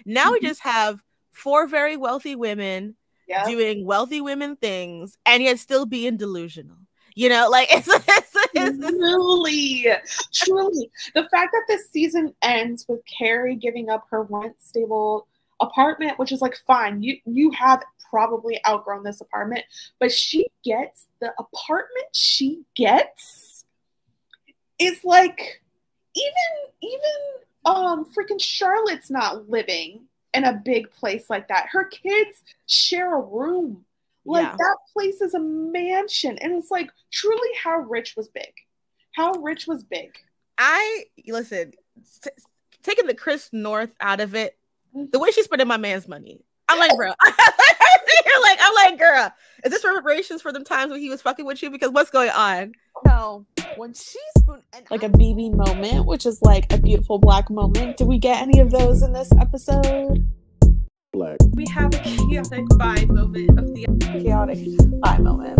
Now we just have 4 very wealthy women doing wealthy women things and yet still being delusional. You know, like it's truly. The fact that this season ends with Carrie giving up her rent-stable apartment, which is like, fine, you have probably outgrown this apartment, but she gets the apartment she gets is like, even freaking Charlotte's not living in a big place like that. Her kids share a room. Like, that place is a mansion. And it's like, truly, how rich was big? How rich was big? Listen, taking the Chris North out of it, the way she's spending my man's money, I'm like, bro. I'm like, girl, is this reparations for them times when he was fucking with you? Because what's going on? No, when she's like a BB moment, which is like a beautiful black moment. Did we get any of those in this episode? Black. We have a chaotic bi moment of the chaotic bi moment.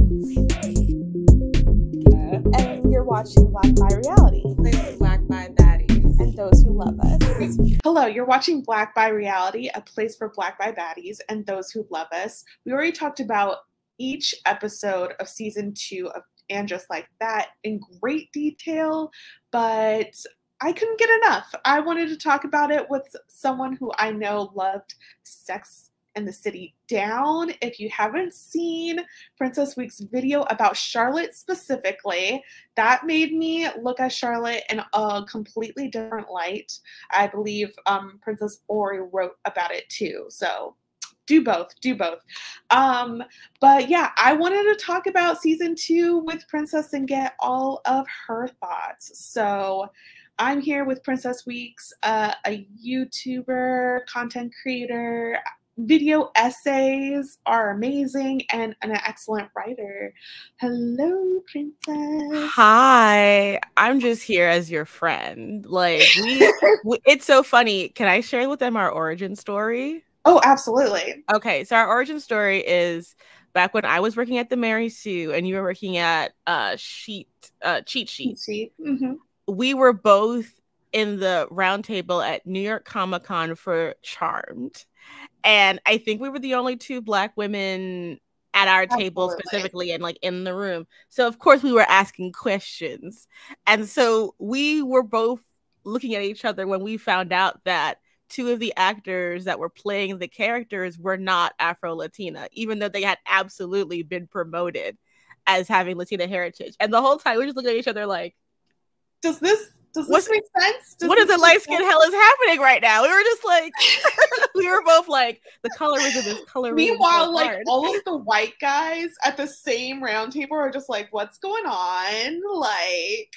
And you're watching Black Bi Reality. Black Bi Baddies. And those who love us. Hello, you're watching Black Bi Reality, a place for Black Bi Baddies and those who love us. We already talked about each episode of season 2 of And Just Like That in great detail, but I couldn't get enough. I wanted to talk about it with someone who I know loved Sex and the City down. If you haven't seen Princess Week's video about Charlotte specifically, that made me look at Charlotte in a completely different light. I believe Princess Ori wrote about it too. So do both. But yeah, I wanted to talk about season 2 with Princess and get all of her thoughts. So I'm here with Princess Weeks, a YouTuber, content creator. Video essays are amazing, and an excellent writer. Hello, Princess. Hi, I'm just here as your friend. Like, it's so funny. Can I share with them our origin story? Oh, absolutely. Okay, so our origin story is back when I was working at the Mary Sue and you were working at Cheat Sheet. Mm-hmm. We were both in the round table at New York Comic-Con for Charmed. And I think we were the only 2 Black women at our table specifically and like in the room. So of course we were asking questions. And so we were both looking at each other when we found out that 2 of the actors that were playing the characters were not Afro-Latina, even though they had absolutely been promoted as having Latina heritage. And the whole time we were just looking at each other like, does this make sense? What in the light skin hell is happening right now? We were just like, we were both like, the colorism is colorism. Meanwhile, like all of the white guys at the same round table are just like, what's going on? Like,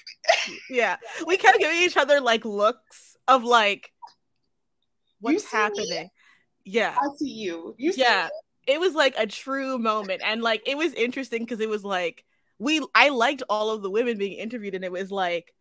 yeah, we kept giving each other like looks of like, what's happening? Me? Yeah, I see you. You see yeah, me? It was like a true moment, and like it was interesting because it was like I liked all of the women being interviewed, and it was like,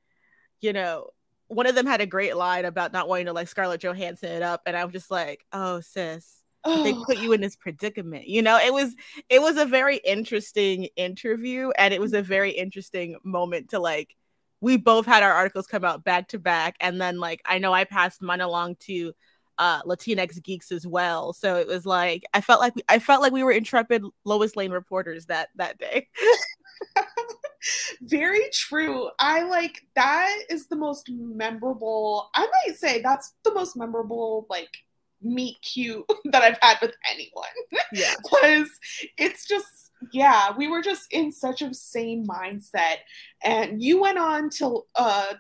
you know, one of them had a great line about not wanting to like Scarlett Johansson it up, and I was just like, oh sis, they put you in this predicament. You know, it was a very interesting interview, and it was a very interesting moment to like, we both had our articles come out back to back, and then like I know I passed mine along to Latinx geeks as well. So it was like I felt like we were intrepid Lois Lane reporters that day. Very true. I like that is the most memorable. I might say that's the most memorable like meet cute that I've had with anyone. Yeah, because it's just we were just in such a same mindset. And you went on to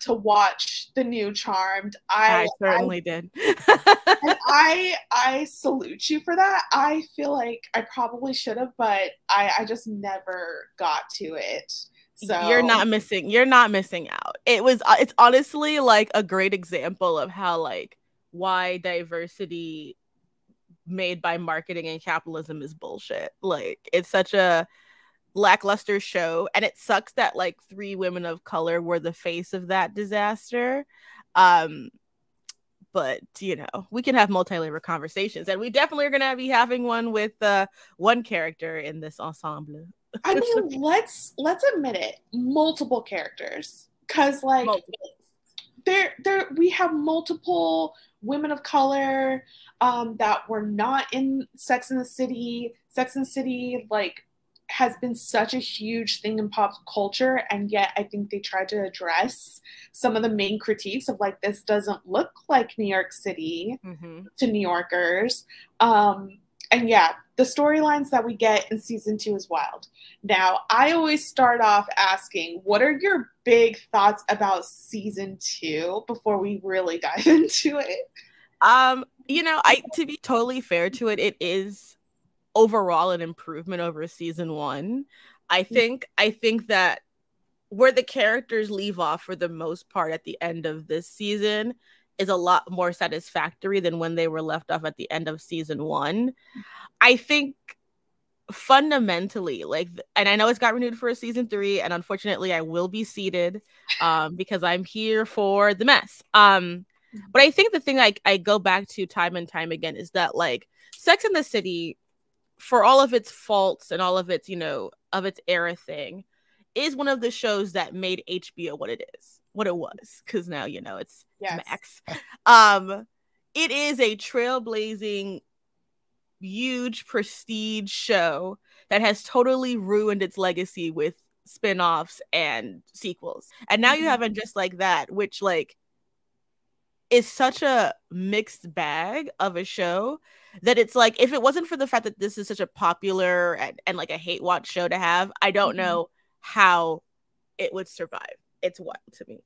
watch the new Charmed. I certainly did. And I salute you for that. I feel like I probably should have, but I just never got to it. So you're not missing out. It's honestly like a great example of how like why diversity made by marketing and capitalism is bullshit. Like, it's such a lackluster show, and it sucks that like 3 women of color were the face of that disaster. But you know, we can have multi-layer conversations, and we definitely are gonna be having one with one character in this ensemble. I mean, let's admit it, multiple characters, because like we have multiple women of color that were not in Sex and the City. Sex and the City, like, has been such a huge thing in pop culture, and yet I think they tried to address some of the main critiques of, like, this doesn't look like New York City to New Yorkers. And yeah, the storylines that we get in season 2 is wild. Now, I always start off asking, what are your big thoughts about season 2 before we really dive into it? You know, to be totally fair to it, it is overall an improvement over season 1. I think that where the characters leave off for the most part at the end of this season is a lot more satisfactory than when they were left off at the end of season 1. I think fundamentally, like, and I know it's got renewed for a season 3, and unfortunately I will be seated because I'm here for the mess. But I think the thing I go back to time and time again is that, like, Sex and the City, for all of its faults and all of its, you know, of its era thing, is one of the shows that made HBO what it was, because now, you know, it's Max. It is a trailblazing, huge prestige show that has totally ruined its legacy with spin-offs and sequels. And now you have it just like that, which, like, is such a mixed bag of a show that it's like, if it wasn't for the fact that this is such a popular and like a hate watch show to have, I don't know how it would survive. It's wild to me.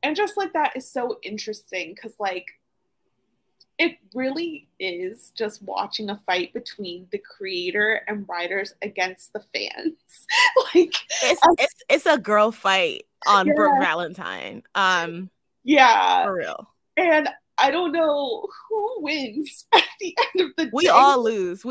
And just like that is so interesting because, like, it really is just watching a fight between the creator and writers against the fans. Like, it's a girl fight on Brooke Valentine. Yeah. For real. And I don't know who wins at the end of the day. We all lose,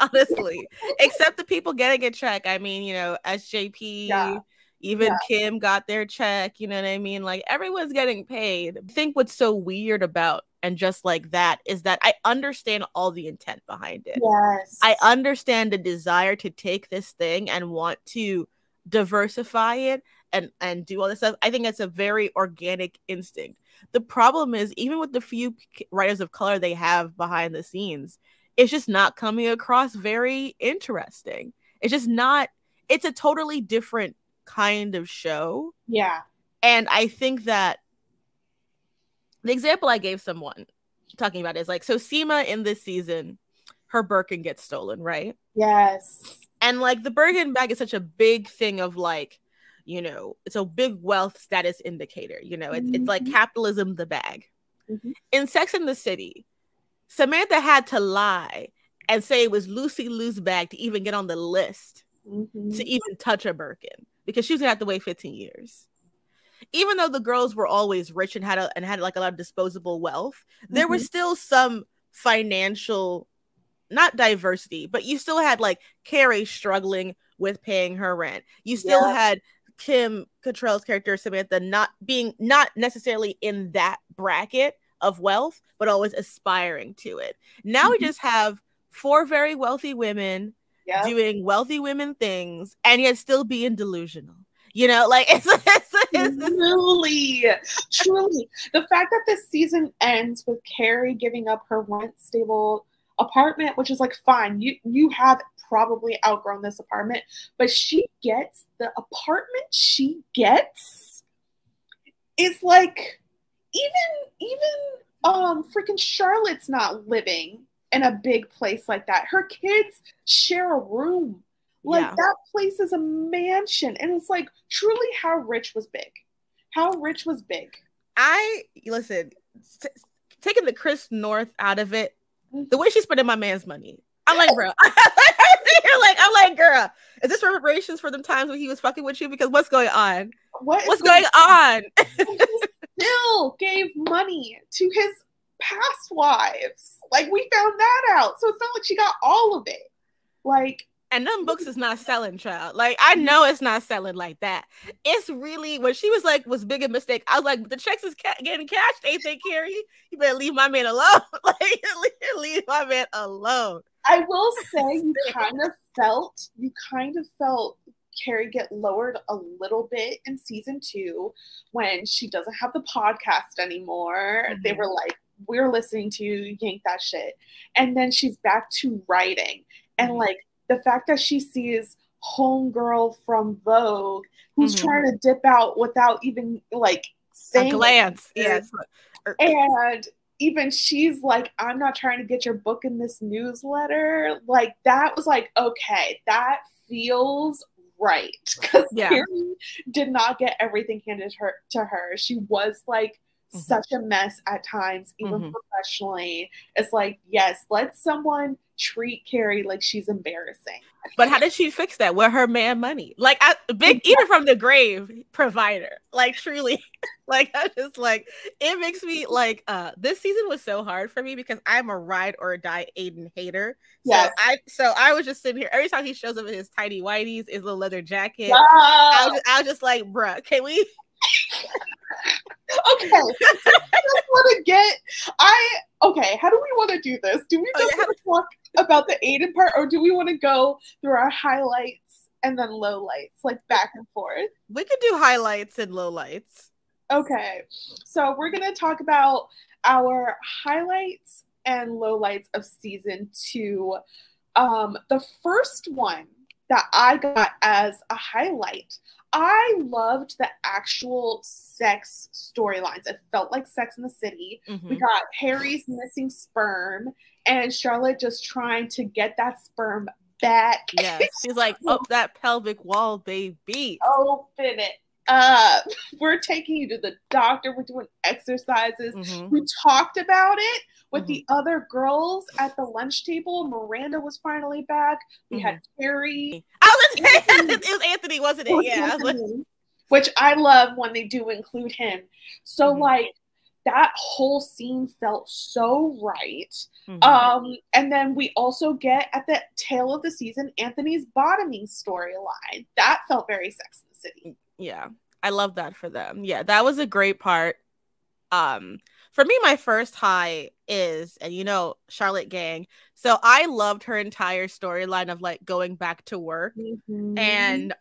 honestly. Except the people getting a check. I mean, you know, SJP, even Kim got their check, you know what I mean? Like, everyone's getting paid. I think what's so weird about, and just like that, is that I understand all the intent behind it. Yes. I understand the desire to take this thing and want to diversify it and do all this stuff. I think it's a very organic instinct. The problem is, even with the few writers of color they have behind the scenes, it's just not coming across very interesting. It's just not, it's a totally different kind of show. Yeah. And I think that the example I gave someone talking about is, like, so Seema in this season, her Birkin gets stolen, right? Yes. And, like, the Birkin bag is such a big thing of, like, you know, it's a big wealth status indicator. You know, it's like capitalism, the bag. In Sex and the City, Samantha had to lie and say it was Lucy Lou's bag to even get on the list to even touch a Birkin, because she was gonna have to wait 15 years. Even though the girls were always rich and had like a lot of disposable wealth, there was still some financial, not diversity, but you still had, like, Carrie struggling with paying her rent. You still had Kim Cattrall's character Samantha not necessarily in that bracket of wealth, but always aspiring to it. Now we just have 4 very wealthy women doing wealthy women things, and yet still being delusional. You know, like, it's truly the fact that this season ends with Carrie giving up her rent stable apartment, which is, like, fine, you have probably outgrown this apartment, but she gets the apartment she gets is, like, even freaking Charlotte's not living in a big place like that. Her kids share a room. Like, that place is a mansion, and it's like, truly, how rich was big. Listen, taking the Chris North out of it, the way she's spending my man's money, I'm like, bro. I'm like, girl, is this reparations for them times when he was fucking with you? Because what's going on? What's going on? He still gave money to his past wives. Like, we found that out. So it's not like she got all of it. Like, and them books is not selling, child. Like, I know it's not selling like that. It's really, when she was like, was big a mistake, I was like, the checks is getting cashed, ain't they, Carrie? You better leave my man alone. Like, leave my man alone. I will say, you kind of felt Carrie get lowered a little bit in season 2 when she doesn't have the podcast anymore. They were like, we're listening to Yank That Shit. And then she's back to writing. And like the fact that she sees homegirl from Vogue who's trying to dip out without even like saying a glance. Yes. And even she's like, I'm not trying to get your book in this newsletter. Like that was like, okay, that feels right. Because Carrie did not get everything handed to her. She was like such a mess at times, even professionally. It's like, yes, let someone treat Carrie like she's embarrassing. But how did she fix that? With her man money, like even from the grave provider, like truly, like I just like it makes me like this season was so hard for me because I'm a ride or die Aiden hater. Yes. So I was just sitting here every time he shows up in his tidy whities, his little leather jacket. I was just like, bruh, can we? Okay, I just want to get. How do we want to do this? Do we just want to talk about the Aiden part, or do we want to go through our highlights and then lowlights, like back and forth? We could do highlights and lowlights. Okay, so we're gonna talk about our highlights and lowlights of season 2. The first one that I got as a highlight, I loved the actual sex storylines. It felt like Sex in the City. We got Harry's missing sperm and Charlotte just trying to get that sperm back. Yeah, she's like, up that pelvic wall, baby. Open it up. We're taking you to the doctor. We're doing exercises. We talked about it with the other girls at the lunch table. Miranda was finally back. We had Carrie. It was Anthony, wasn't it? Yeah. Which I love when they do include him. So like that whole scene felt so right. And then we also get at the tail of the season Anthony's bottoming storyline. That felt very Sex in the City. Yeah, I love that for them. Yeah, that was a great part. For me, my first high is, and you know, Charlotte Gang. So I loved her entire storyline of like going back to work and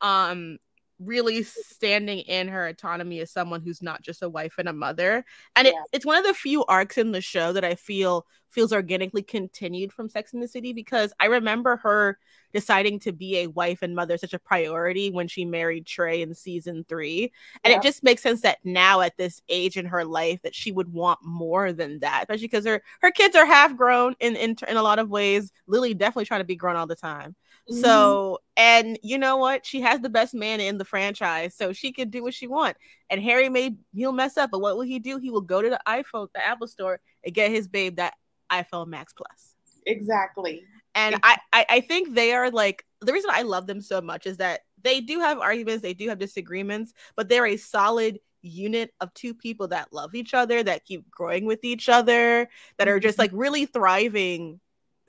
really standing in her autonomy as someone who's not just a wife and a mother. And it's one of the few arcs in the show that I feel feels organically continued from Sex in the City, because I remember her deciding to be a wife and mother such a priority when she married Trey in season 3. And it just makes sense that now at this age in her life that she would want more than that, especially because her kids are half grown in a lot of ways. Lily definitely trying to be grown all the time. So, and you know what? She has the best man in the franchise, so she can do what she wants. And Harry he'll mess up, but what will he do? He will go to the Apple store and get his babe that iPhone Max Plus. Exactly. And I think they are like, the reason I love them so much is that they do have arguments, they do have disagreements, but they're a solid unit of two people that love each other, that keep growing with each other, that are just like really thriving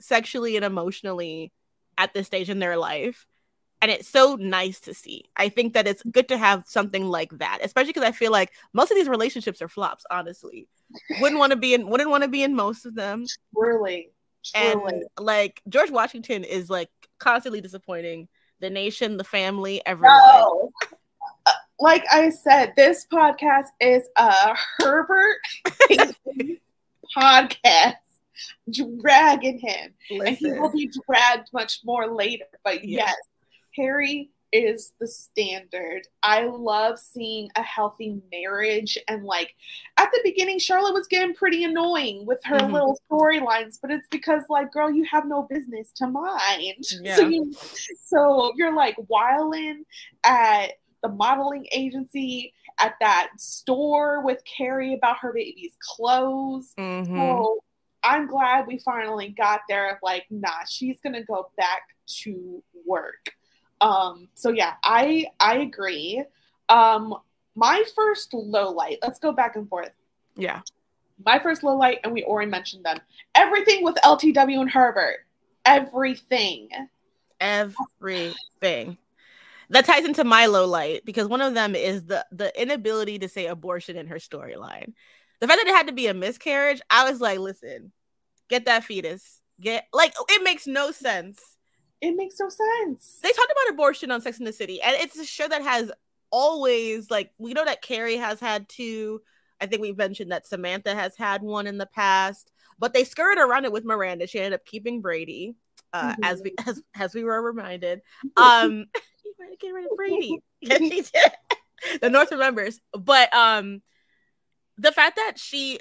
sexually and emotionally at this stage in their life. And it's so nice to see. I think that it's good to have something like that, especially because I feel like most of these relationships are flops, honestly. Wouldn't want to be in most of them. Really. And like George Washington is like constantly disappointing the nation, the family, everyone. No. Like I said, this podcast is a Herbert podcast. Dragging him. Listen. And he will be dragged much more later. But yes, Harry is the standard. I love seeing a healthy marriage. And like at the beginning, Charlotte was getting pretty annoying with her little storylines, but it's because like, girl, you have no business to mind. Yeah. So you're like wilding at the modeling agency, at that store with Carrie about her baby's clothes. So I'm glad we finally got there of like, nah, she's gonna go back to work. So yeah, I agree. My first low light, let's go back and forth. Yeah. My first low light, and we already mentioned them. Everything with LTW and Herbert. Everything. That ties into my low light, because one of them is the inability to say abortion in her storyline. The fact that it had to be a miscarriage, I was like, listen, get that fetus. It makes no sense. It makes no sense. They talked about abortion on Sex and the City, and it's a show that has always, like, we know that Carrie has had 2. I think we mentioned that Samantha has had one in the past, but they skirted around it with Miranda. She ended up keeping Brady, as we were reminded. You might get rid of Brady. Yes, she did. The North remembers, but the fact that she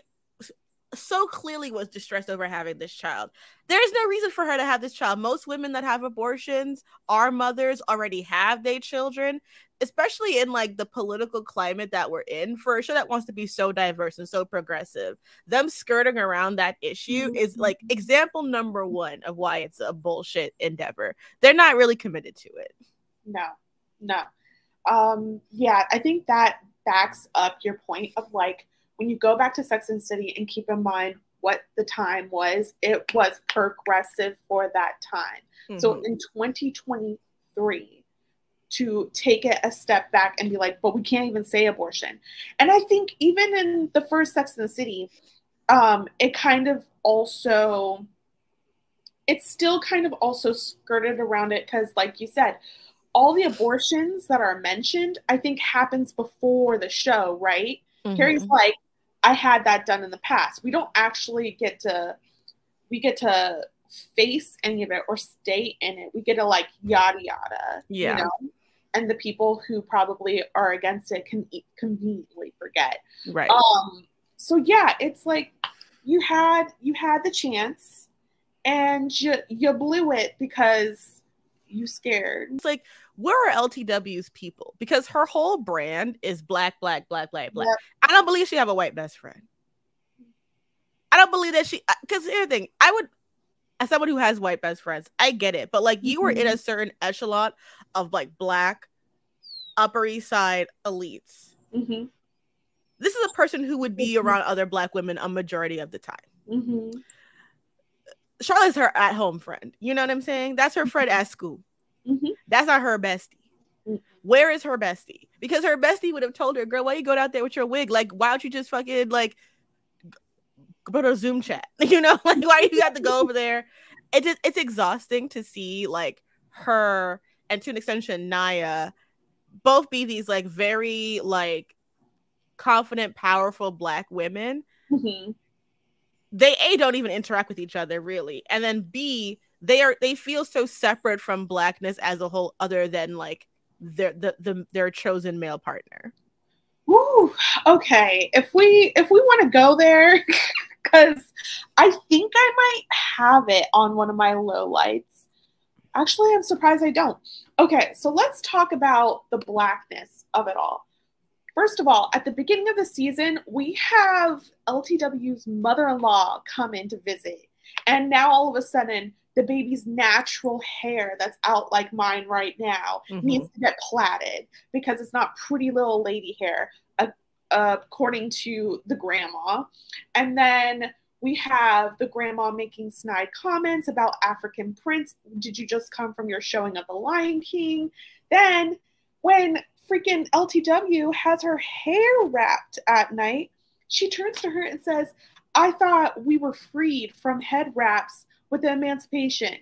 so clearly was distressed over having this child. There's no reason for her to have this child. Most women that have abortions, our mothers, already have their children, especially in like the political climate that we're in, for a show that wants to be so diverse and so progressive. Them skirting around that issue is like example number one of why it's a bullshit endeavor. They're not really committed to it. No. Yeah, I think that backs up your point of like, when you go back to Sex and the City and keep in mind what the time was, it was progressive for that time. So in 2023, to take it a step back and be like, but we can't even say abortion. And I think even in the first Sex and the City, it kind of also, it's still kind of also skirted around it because, like you said, all the abortions that are mentioned, I think happens before the show, right? Carrie's like, I had that done in the past. We don't actually get to face any of it or stay in it. We get to like yada yada, you know? And the people who probably are against it can conveniently forget. Right. So yeah, it's like you had the chance and you blew it because you scared. It's like, where are LTW's people? Because her whole brand is black. Yep. I don't believe she have a white best friend. I don't believe that she, because here's the thing, I would, as someone who has white best friends, I get it. But like you were in a certain echelon of like black Upper East Side elites. This is a person who would be around other black women a majority of the time. Charlotte's her at-home friend. You know what I'm saying? That's her friend at school. That's not her bestie. Where is her bestie? Because her bestie would have told her, girl, why you go out there with your wig? Like, why don't you just fucking like go to a Zoom chat? You know, like why you have to go over there? It's exhausting to see like her and to an extension Naya both be these like very like confident, powerful black women. They don't even interact with each other really, and then B, they feel so separate from blackness as a whole, other than like their chosen male partner. Woo. Okay, if we want to go there, because I think I might have it on one of my lowlights. Actually, I'm surprised I don't. Okay, so let's talk about the blackness of it all. First of all, at the beginning of the season, we have LTW's mother-in-law come in to visit. And now all of a sudden, the baby's natural hair that's out like mine right now needs to get plaited because it's not pretty little lady hair, according to the grandma. And then we have the grandma making snide comments about African prince. Did you just come from your showing of The Lion King? Then when freaking LTW has her hair wrapped at night, she turns to her and says, I thought we were freed from head wraps with the emancipation.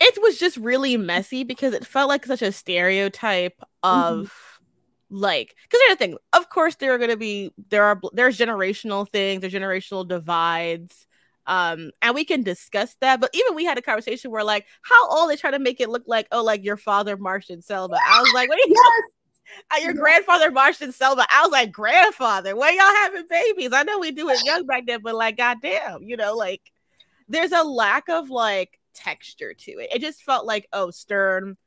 It was just really messy because it felt like such a stereotype of like, because there's the thing, of course there's generational things, there's generational divides, and we can discuss that. But even we had a conversation where like, how old they try to make it look like, oh, like your father marched in Selma. I was like, what are you your grandfather marched in Selma. I was like, grandfather, when y'all having babies? I know we do it young back then, but like, goddamn, you know, like there's a lack of like texture to it. It just felt like, oh, stern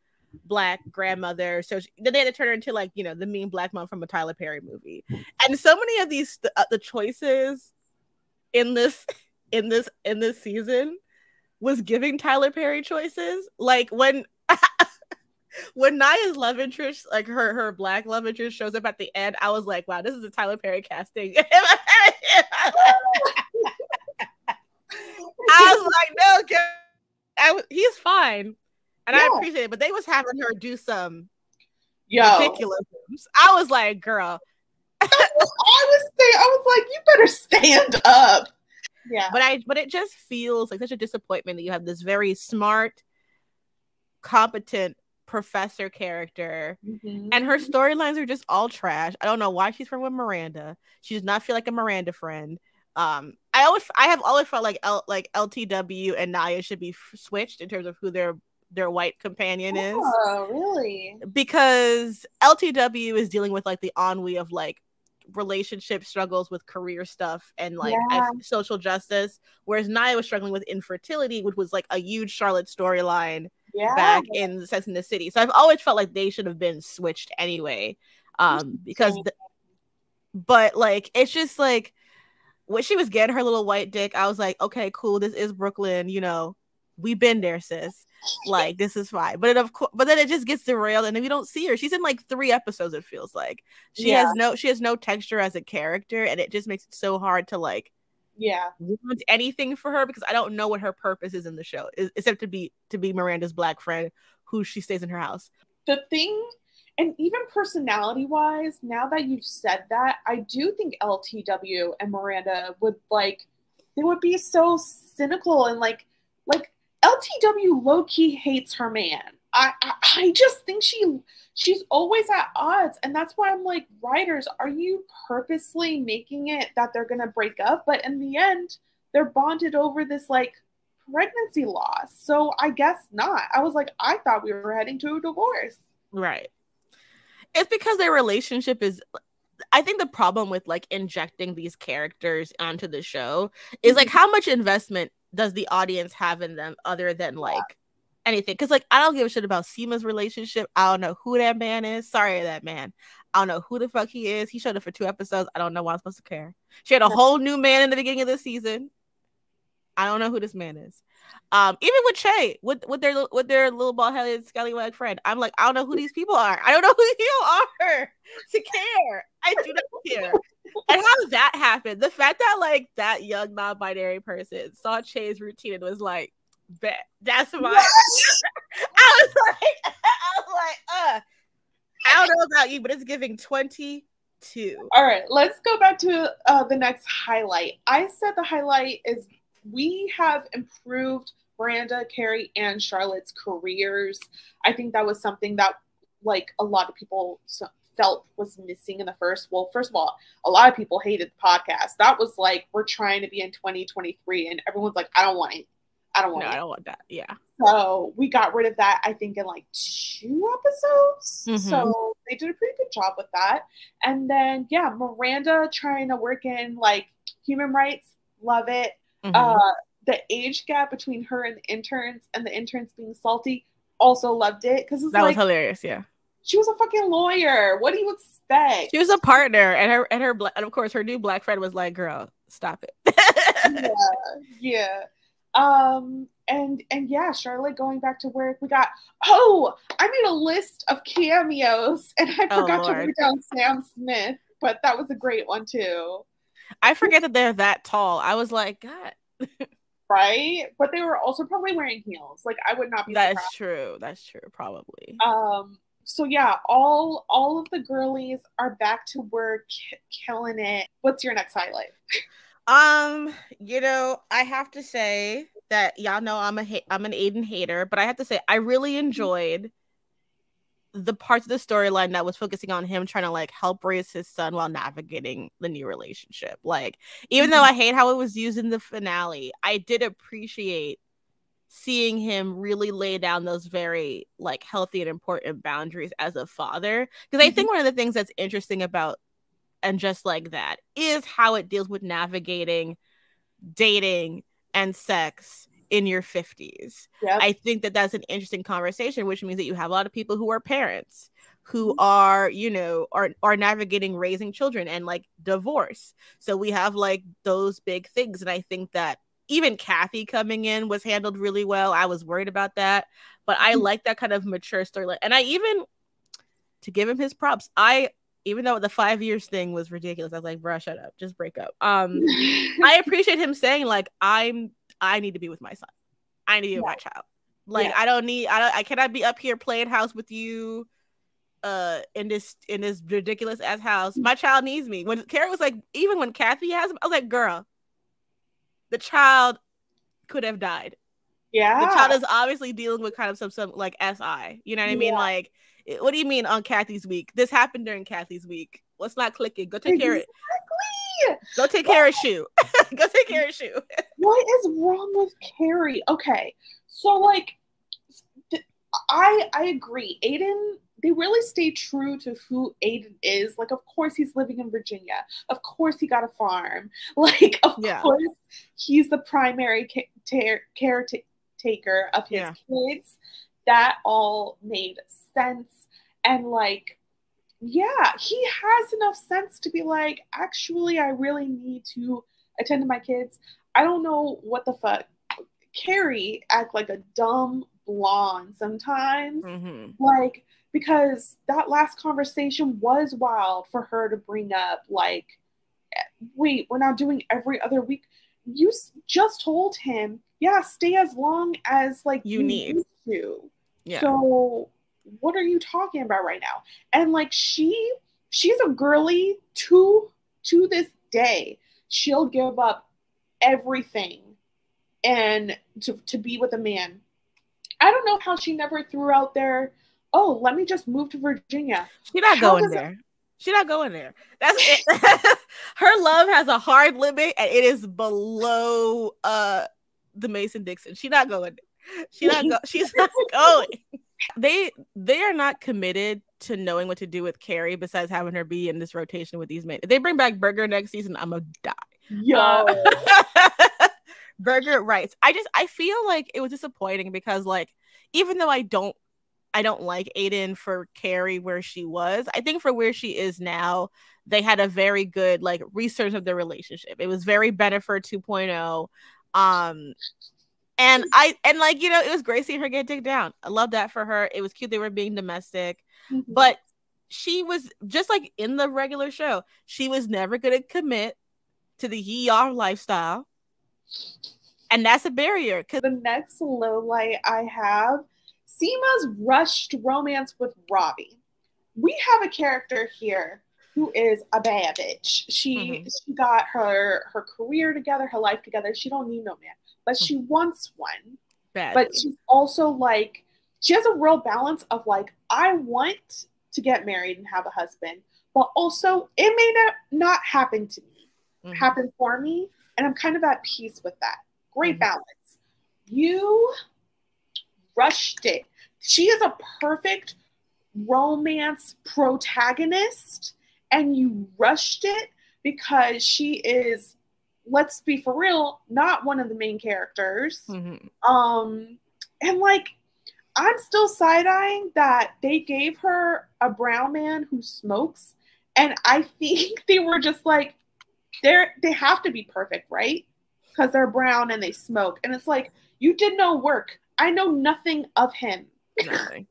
black grandmother. So then they had to turn her into like, you know, the mean black mom from a Tyler Perry movie. And so many of these the choices in this season was giving Tyler Perry choices. Like when Naya's love interest, like her black love interest, shows up at the end, I was like, wow, this is a Tyler Perry casting. I was like, no, he's fine. And I appreciate it, but they was having her do some ridiculous things. I was like, girl. I was like, you better stand up. Yeah. But it just feels like such a disappointment that you have this very smart, competent professor character, Mm-hmm. and her storylines are just all trash. I don't know why she's friends with Miranda. She does not feel like a Miranda friend. I have always felt like LTW and Naya should be switched in terms of who their white companion is. Oh, really? Because LTW is dealing with like the ennui of like relationship struggles with career stuff and like social justice, whereas Naya was struggling with infertility, which was like a huge Charlotte storyline back in Sex and the City. So I've always felt like they should have been switched anyway, but like it's just like when she was getting her little white dick, I was like, okay, cool, this is Brooklyn, you know, we've been there, sis. Like, this is fine. But then it just gets derailed, and then we don't see her. She's in like 3 episodes, it feels like. She has no texture as a character, and it just makes it so hard to like want anything for her, because I don't know what her purpose is in the show, except to be Miranda's black friend who she stays in her house. The thing, and even personality-wise, now that you've said that, I do think LTW and Miranda would they would be so cynical, and like LTW low-key hates her man. I just think she's always at odds, and that's why I'm like, writers, are you purposely making it that they're gonna break up? But in the end, they're bonded over this like pregnancy loss. So I guess not. I was like, I thought we were heading to a divorce. Right. It's because their relationship is, I think the problem with like injecting these characters onto the show is like, how much investment does the audience have in them other than like anything? Because like, I don't give a shit about Seema's relationship. I don't know who that man is. Sorry, that man. I don't know who the fuck he is. He showed up for 2 episodes. I don't know why I'm supposed to care. She had a whole new man in the beginning of the season. I don't know who this man is. Even with Che, with their little bald-headed scallywag friend, I'm like, I don't know who these people are. I don't know who you are to care. I do not care. And how that happened, the fact that like that young non-binary person saw Che's routine and was like, bet that's mine. I was like, I don't know about you, but it's giving 22. All right, let's go back to the next highlight. I said the highlight is we have improved Miranda, Carrie, and Charlotte's careers. I think that was something that like a lot of people felt was missing in the first. Well, first of all, a lot of people hated the podcast. That was like, we're trying to be in 2023, and everyone's like, I don't want it. I don't want that. Yeah. So we got rid of that, I think, in like 2 episodes. Mm-hmm. So they did a pretty good job with that. And then, Miranda trying to work in like human rights. Love it. Mm-hmm. The age gap between her and the interns being salty, also loved it, because that was hilarious. Yeah, she was a fucking lawyer. What do you expect? She was a partner, and and of course her new black friend was like, "Girl, stop it." yeah. And Charlotte going back to work. We got I made a list of cameos, and I forgot to write down Sam Smith, but that was a great one too. I forget that they're that tall. I was like, God. Right? But they were also probably wearing heels. Like, I would not be surprised. That's true, probably. So yeah, all of the girlies are back to work, killing it. What's your next highlight? You know, I have to say that y'all know I'm an Aiden hater, but I have to say I really enjoyed the parts of the storyline that was focusing on him trying to like help raise his son while navigating the new relationship. Like, even though I hate how it was used in the finale, I did appreciate seeing him really lay down those very like healthy and important boundaries as a father. Because I think one of the things that's interesting about And Just Like That is how it deals with navigating dating and sex in your 50s. Yep. I think that that's an interesting conversation, which means that you have a lot of people who are parents who are, you know, are navigating raising children and like divorce. So we have like those big things. And I think that even Kathy coming in was handled really well. I was worried about that, but I like that kind of mature storyline. And I even, to give him his props, even though the 5 years thing was ridiculous, I was like, bruh, shut up, just break up. I appreciate him saying like, I need to be with my son. I need to be with my child. Like, I cannot be up here playing house with you in this ridiculous ass house. My child needs me. When Carrie was like, even when Kathy has him, I was like, girl, the child could have died. Yeah. The child is obviously dealing with kind of some like SI. You know what I mean? Like, what do you mean on Kathy's week? This happened during Kathy's week. What's not clicking? Go take care of it. Go take care of Shu. Go take care of Shu. What is wrong with Carrie? Okay, so like, I agree. Aiden, they really stay true to who Aiden is. Like, of course he's living in Virginia. Of course he got a farm. Like, of course he's the primary caretaker of his kids. That all made sense. And like, yeah, he has enough sense to be like, actually, I really need to attend to my kids. I don't know what the fuck. Carrie act like a dumb blonde sometimes. Like, because that last conversation was wild for her to bring up, like, wait, we're not doing every other week. You just told him, yeah, stay as long as like you need to. Yeah. So what are you talking about right now? And like, she's a girly to this day. She'll give up everything and to be with a man. I don't know how she never threw out there, oh, let me just move to Virginia. She's not going there. She's not going there. That's it. Her love has a hard limit, and it is below the Mason-Dixon. She's not going there. She's not going. They are not committed to knowing what to do with Carrie besides having her be in this rotation with these men. If they bring back Burger next season, I'm gonna die. Yo. Burger writes. I feel like it was disappointing because like, even though I don't like Aiden for Carrie where she was, I think for where she is now, they had a very good like research of their relationship. It was very Bennifer 2.0. And like, you know, it was great seeing her get digged down. I love that for her. It was cute they were being domestic. But she was just like in the regular show, she was never gonna commit to the he-y'all lifestyle. And that's a barrier. The next low light I have, Seema's rushed romance with Robbie. We have a character here who is a bad bitch. She got her career together, her life together. She don't need no man, but she wants one. Badly. But she's also like, she has a real balance of like, I want to get married and have a husband, but also it may not happen to me, happen for me. And I'm kind of at peace with that. Great balance. You rushed it. She is a perfect romance protagonist, and you rushed it because she is, let's be for real, not one of the main characters. And like, I'm still side-eyeing that they gave her a brown man who smokes, and I think they were just like, they have to be perfect, right? Because they're brown and they smoke. And it's like, you did no work. I know nothing of him. Nothing.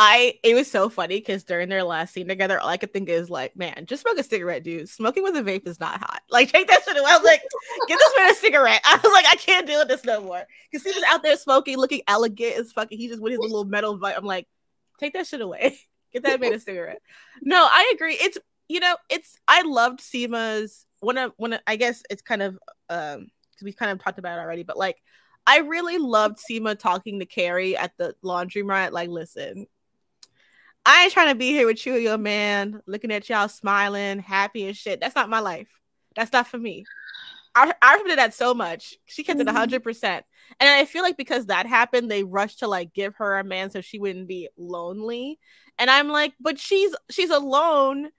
It was so funny because during their last scene together, all I could think is like, man, just smoke a cigarette, dude. Smoking with a vape is not hot. Like, take that shit away. I was like, get this man a cigarette. I was like, I can't deal with this no more. Because he was out there smoking, looking elegant as fucking. He just with his little metal vibe. I'm like, take that shit away. Get that man a cigarette. No, I agree. It's, you know, I loved Seema's I guess it's kind of because we kind of talked about it already, but like, I really loved Seema talking to Carrie at the laundromat. Like, listen, I ain't trying to be here with you, your man, looking at y'all smiling, happy and shit. That's not my life. That's not for me. I respected that so much. She kept it 100%. And I feel like because that happened, they rushed to like give her a man so she wouldn't be lonely. And I'm like, but she's alone,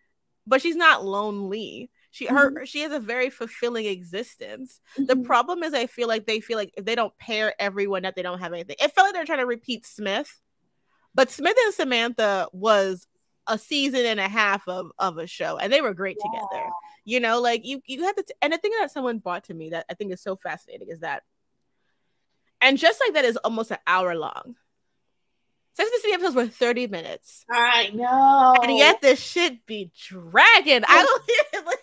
but she's not lonely. She has a very fulfilling existence. The problem is, I feel like they feel like if they don't pair everyone, that they don't have anything. It felt like they're trying to repeat Smith, but Smith and Samantha was a season and a half of a show, and they were great together. You know, like you have to. And the thing that someone brought to me that I think is so fascinating is that, and just like that is almost an hour long. Sex and the City episodes were 30 minutes. I know, and yet this shit be dragging. I don't.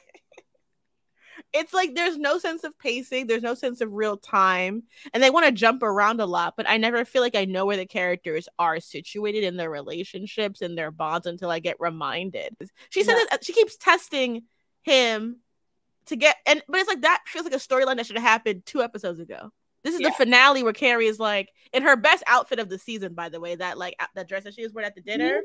It's like there's no sense of pacing, there's no sense of real time, and they want to jump around a lot, but I never feel like I know where the characters are situated in their relationships and their bonds until I get reminded. She said that she keeps testing him to get, but it's like that feels like a storyline that should have happened 2 episodes ago. This is the finale where Carrie is like in her best outfit of the season, by the way, that like that dress that she was wearing at the dinner.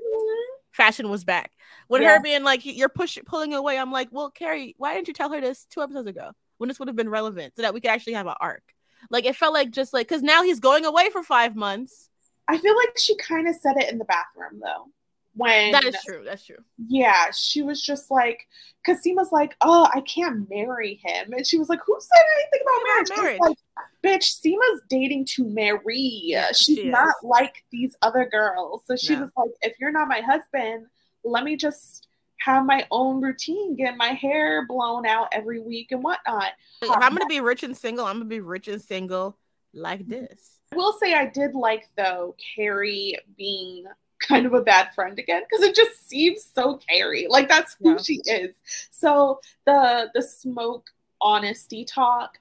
Fashion was back. When her being like, you're pulling away, I'm like, well, Carrie, why didn't you tell her this 2 episodes ago when this would have been relevant so that we could actually have an arc? Like, it felt like just like, because now he's going away for 5 months. I feel like she kind of said it in the bathroom, though. When that is true. That's true. Yeah, she was just like, because Seema's like, oh, I can't marry him. And she was like, who said anything about marriage? Like, bitch, Seema's dating to marry. Yeah, she's not like these other girls. So she was like, if you're not my husband, let me just have my own routine, get my hair blown out every week and whatnot. If I'm going to be rich and single, I'm going to be rich and single like this. I will say I did like, though, Carrie being kind of a bad friend again, because it just seems so Carrie. Like, that's who she is. So the smoke honesty talk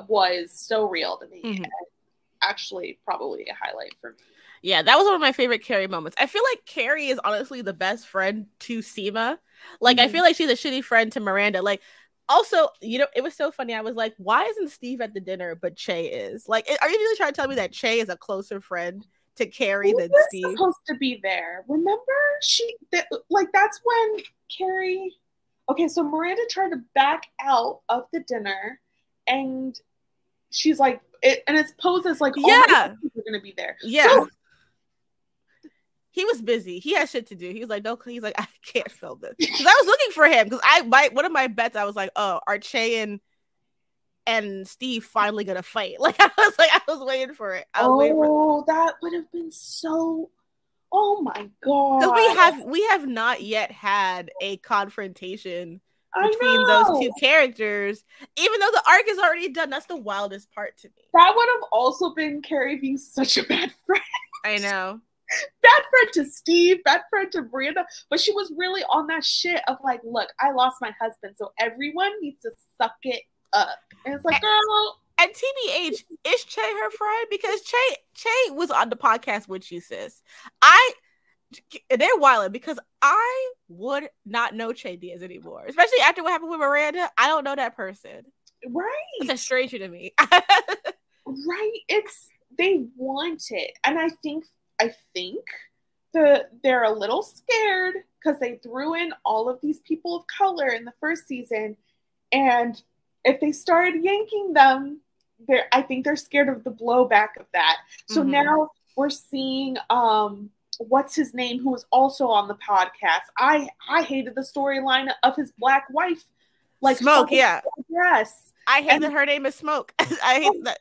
was so real to me. And actually probably a highlight for me. Yeah, that was one of my favorite Carrie moments. I feel like Carrie is honestly the best friend to Seema. Like, I feel like she's a shitty friend to Miranda. Like, also, you know, it was so funny. I was like, why isn't Steve at the dinner, but Che is? Like, are you really trying to tell me that Che is a closer friend to Carrie than Steve? Supposed to be there. Remember, that's when Carrie. Okay, so Miranda tried to back out of the dinner, and she's like, and it's posed as like, all my people are gonna be there. Yeah. So, he was busy. He had shit to do. He was like, no, he's like, I can't film this. Because I was looking for him. Because one of my bets, I was like, oh, are Che and Steve finally gonna fight? Like, I was waiting for it. That would have been so. Oh my god! Because we have not yet had a confrontation between those two characters, even though the arc is already done. That's the wildest part to me. That would have also been Carrie being such a bad friend. I know. Bad friend to Steve, bad friend to Miranda, but she was really on that shit of like, look, I lost my husband, so everyone needs to suck it up. And it's like, girl. And TBH, is Che her friend? Because Che was on the podcast with you, sis. They're wilding because I would not know Che Diaz anymore, especially after what happened with Miranda. I don't know that person. Right. It's a stranger to me. Right. They want it, and I think they're a little scared because they threw in all of these people of color in the first season, and if they started yanking them, I think they're scared of the blowback of that. So now we're seeing what's his name, who was also on the podcast. I hated the storyline of his black wife, like Smoke. Yeah. Yes. I hate that her name is Smoke. I hate that.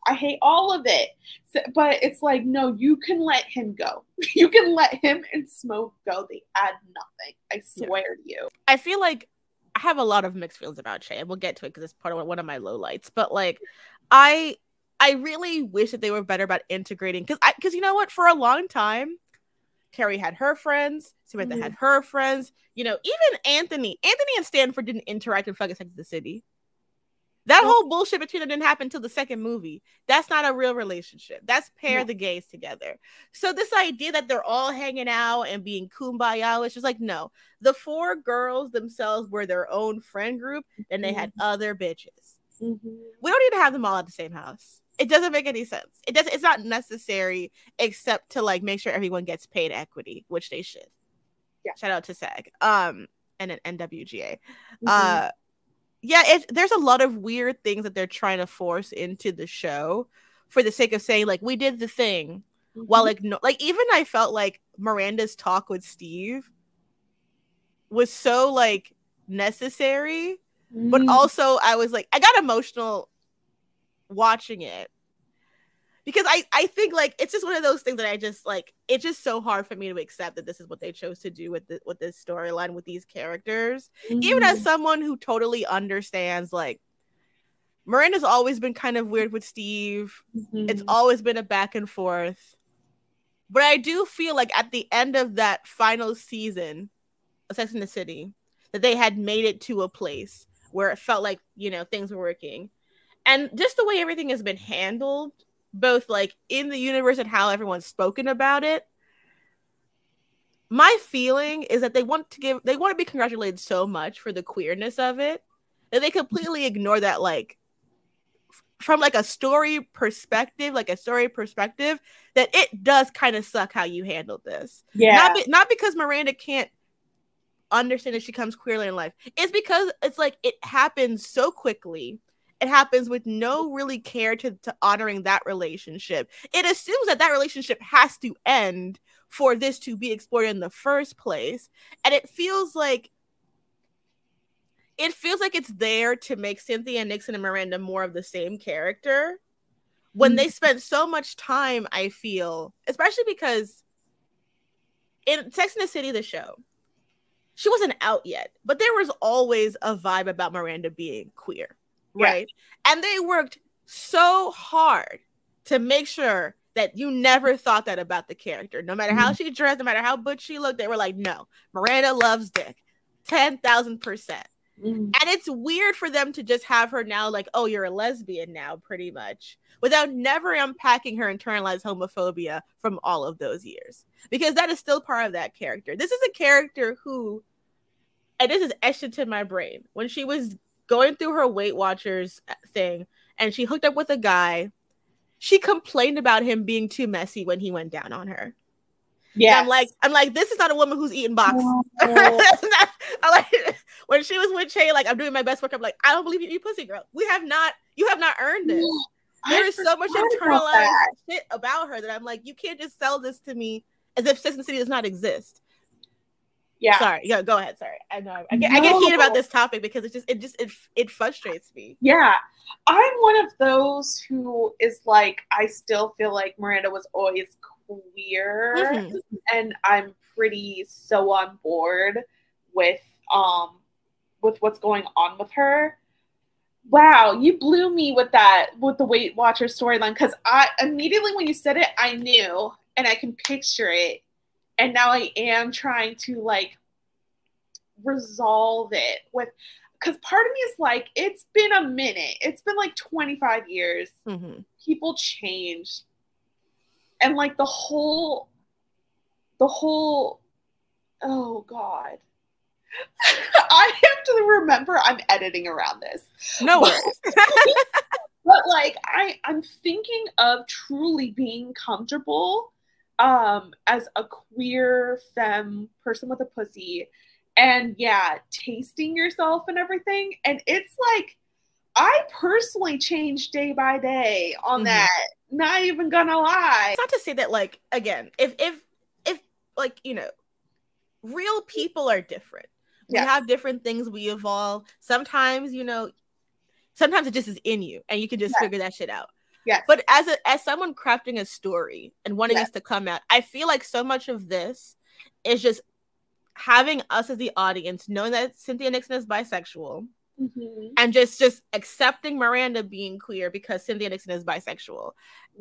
I hate all of it. So, but it's like, no, you can let him go. You can let him and Smoke go. They add nothing. I swear to you. I feel like I have a lot of mixed feelings about Che, and we'll get to it because it's part of one of my lowlights. But like, I really wish that they were better about integrating, because you know what? For a long time, Carrie had her friends, Samantha had her friends. You know, even Anthony and Stanford didn't interact in fucking Sex and the City. That whole bullshit between them didn't happen until the second movie. That's not a real relationship. That's pair the gays together. So this idea that they're all hanging out and being kumbaya, it's just like, no. The 4 girls themselves were their own friend group, and they had other bitches. We don't need to have them all at the same house. It doesn't make any sense. It's not necessary, except to like make sure everyone gets paid equity, which they should. Yeah. Shout out to SAG. And an NWGA. There's a lot of weird things that they're trying to force into the show for the sake of saying, like, we did the thing. While, like, no, like, even I felt like Miranda's talk with Steve was so, like, necessary. But also, I was, like, I got emotional watching it. Because I think, like, it's just one of those things that I just, like, it's just so hard for me to accept that this is what they chose to do with this storyline, with these characters. Even as someone who totally understands, like, Miranda's always been kind of weird with Steve. It's always been a back and forth. But I do feel like at the end of that final season of Sex and the City, that they had made it to a place where it felt like, you know, things were working. And just the way everything has been handled, both like in the universe and how everyone's spoken about it, my feeling is that they want to be congratulated so much for the queerness of it that they completely ignore that, like, from like a story perspective, that it does kind of suck how you handled this. Yeah. Not because Miranda can't understand that she comes queerly in life. It's because it's like it happens so quickly. It happens with no really care to honoring that relationship. It assumes that relationship has to end for this to be explored in the first place. And it feels like it's there to make Cynthia Nixon and Miranda more of the same character when they spent so much time, I feel, especially because in Sex and the City, the show, she wasn't out yet, but there was always a vibe about Miranda being queer, right? Yeah. And they worked so hard to make sure that you never thought that about the character. No matter how she dressed, no matter how butch she looked, they were like, no, Miranda loves dick. 10,000%. And it's weird for them to just have her now like, oh, you're a lesbian now, pretty much, without never unpacking her internalized homophobia from all of those years. Because that is still part of that character. This is a character who, and this is etched into my brain, when she was going through her Weight Watchers thing and she hooked up with a guy, she complained about him being too messy when he went down on her. Yeah, I'm like, this is not a woman who's eating box. I like when she was with Che, like, I'm doing my best work. I'm like, I don't believe you, pussy girl. You have not earned this. There is so much internalized shit about her that I'm like, you can't just sell this to me as if Sex and the City does not exist. Yeah. Sorry. Yeah, go ahead. Sorry. I know. I get heated about this topic because it frustrates me. Yeah. I'm one of those who is like, I still feel like Miranda was always queer, and I'm pretty so on board with what's going on with her. Wow, you blew me with the Weight Watchers storyline, because I immediately when you said it, I knew, and I can picture it, and now I am trying to like resolve it with, because part of me is like, it's been a minute, it's been like 25 years, people changed. And like the whole, oh God. I have to remember I'm editing around this. No worries. But like, I'm thinking of truly being comfortable as a queer femme person with a pussy. And yeah, tasting yourself and everything. And it's like, I personally change day by day on that. Not even gonna lie. It's not to say that, like, again, if like, you know, real people are different. We have different things, we evolve. Sometimes, you know, sometimes it just is in you and you can just figure that shit out. Yeah. But as someone crafting a story and wanting us to come out, I feel like so much of this is just having us as the audience knowing that Cynthia Nixon is bisexual. And just accepting Miranda being queer because Cynthia Nixon is bisexual.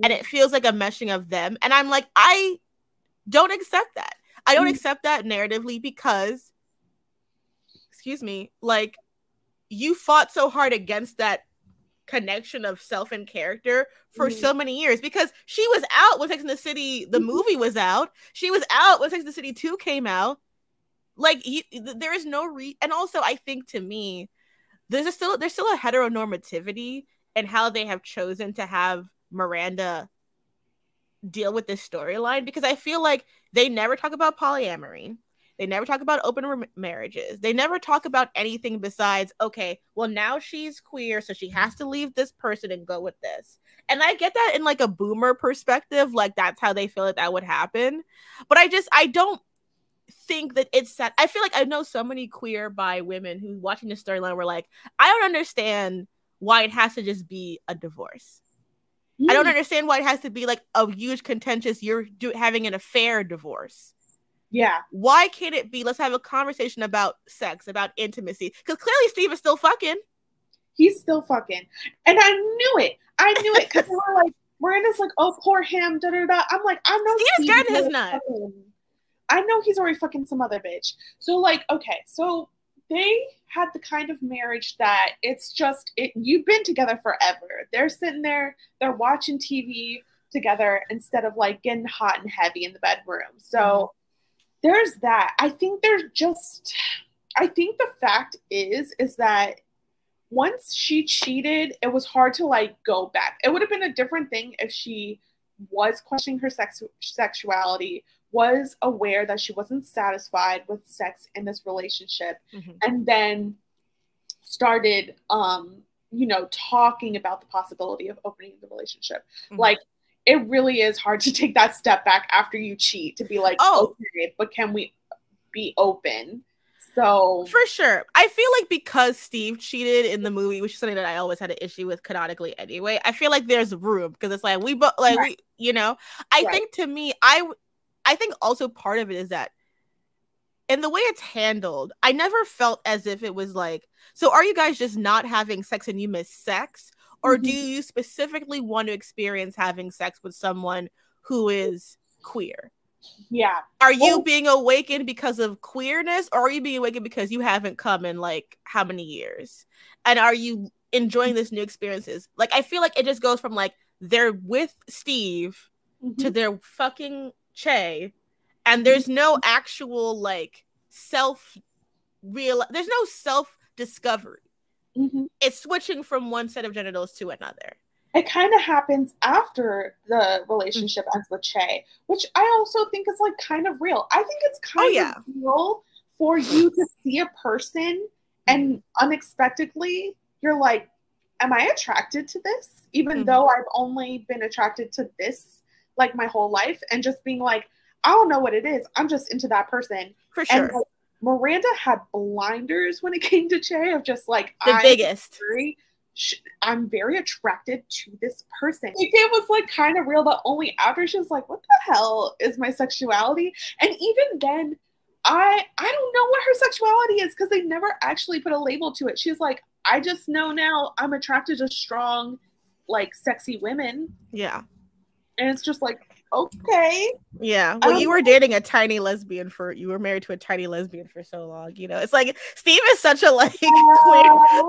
And it feels like a meshing of them. And I'm like, I don't accept that. I don't accept that narratively because, excuse me, like, you fought so hard against that connection of self and character for so many years, because she was out when Sex and the City, the movie was out. She was out when Sex and the City 2 came out. Like, there is no and also I think, to me, there's still a heteronormativity in how they have chosen to have Miranda deal with this storyline, because I feel like they never talk about polyamory. They never talk about open marriages. They never talk about anything besides, okay, well, now she's queer, so she has to leave this person and go with this. And I get that in like a boomer perspective, like that's how they feel like that would happen. But I don't think that it's sad. I feel like I know so many queer bi women who watching this storyline were like, I don't understand why it has to just be a divorce. I don't understand why it has to be like a huge contentious, you're having an affair divorce. Yeah. Why can't it be, let's have a conversation about sex, about intimacy? Because clearly Steve is still fucking. He's still fucking. And I knew it. Because they were like, Miranda's like, oh, poor him, da da da. I'm like, I know Steve is getting his nut. I know he's already fucking some other bitch. So like, okay, so they had the kind of marriage that it's just, you've been together forever. They're sitting there, they're watching TV together instead of like getting hot and heavy in the bedroom. So there's that. I think the fact is that once she cheated, it was hard to like go back. It would have been a different thing if she was questioning her sexuality, was aware that she wasn't satisfied with sex in this relationship, and then started talking about the possibility of opening the relationship. Like, it really is hard to take that step back after you cheat to be like, okay, but can we be open? So for sure, I feel like because Steve cheated in the movie, which is something that I always had an issue with canonically anyway, I feel like there's room, because it's like I think, to me, I think also part of it is that in the way it's handled, I never felt as if it was like, so are you guys just not having sex and you miss sex? Or do you specifically want to experience having sex with someone who is queer? Yeah. Are you being awakened because of queerness, or are you being awakened because you haven't come in like how many years? And are you enjoying this new experiences? Like, I feel like it just goes from like they're with Steve to they're fucking Che, and there's no actual like there's no self-discovery. It's switching from one set of genitals to another. It kind of happens after the relationship ends with Che, which I also think is like kind of real. I think it's kind of real for you to see a person and unexpectedly you're like, am I attracted to this? Even though I've only been attracted to this like my whole life, and just being like, I don't know what it is. I'm just into that person. For sure. And like, Miranda had blinders when it came to Che of just like, I'm very attracted to this person. It was like kind of real, but only after she was like, what the hell is my sexuality? And even then, I don't know what her sexuality is, because they never actually put a label to it. She's like, I just know now I'm attracted to strong, like, sexy women. Yeah. And it's just like, okay. Yeah. Well, you were dating a tiny lesbian you were married to a tiny lesbian for so long, you know. It's like Steve is such a like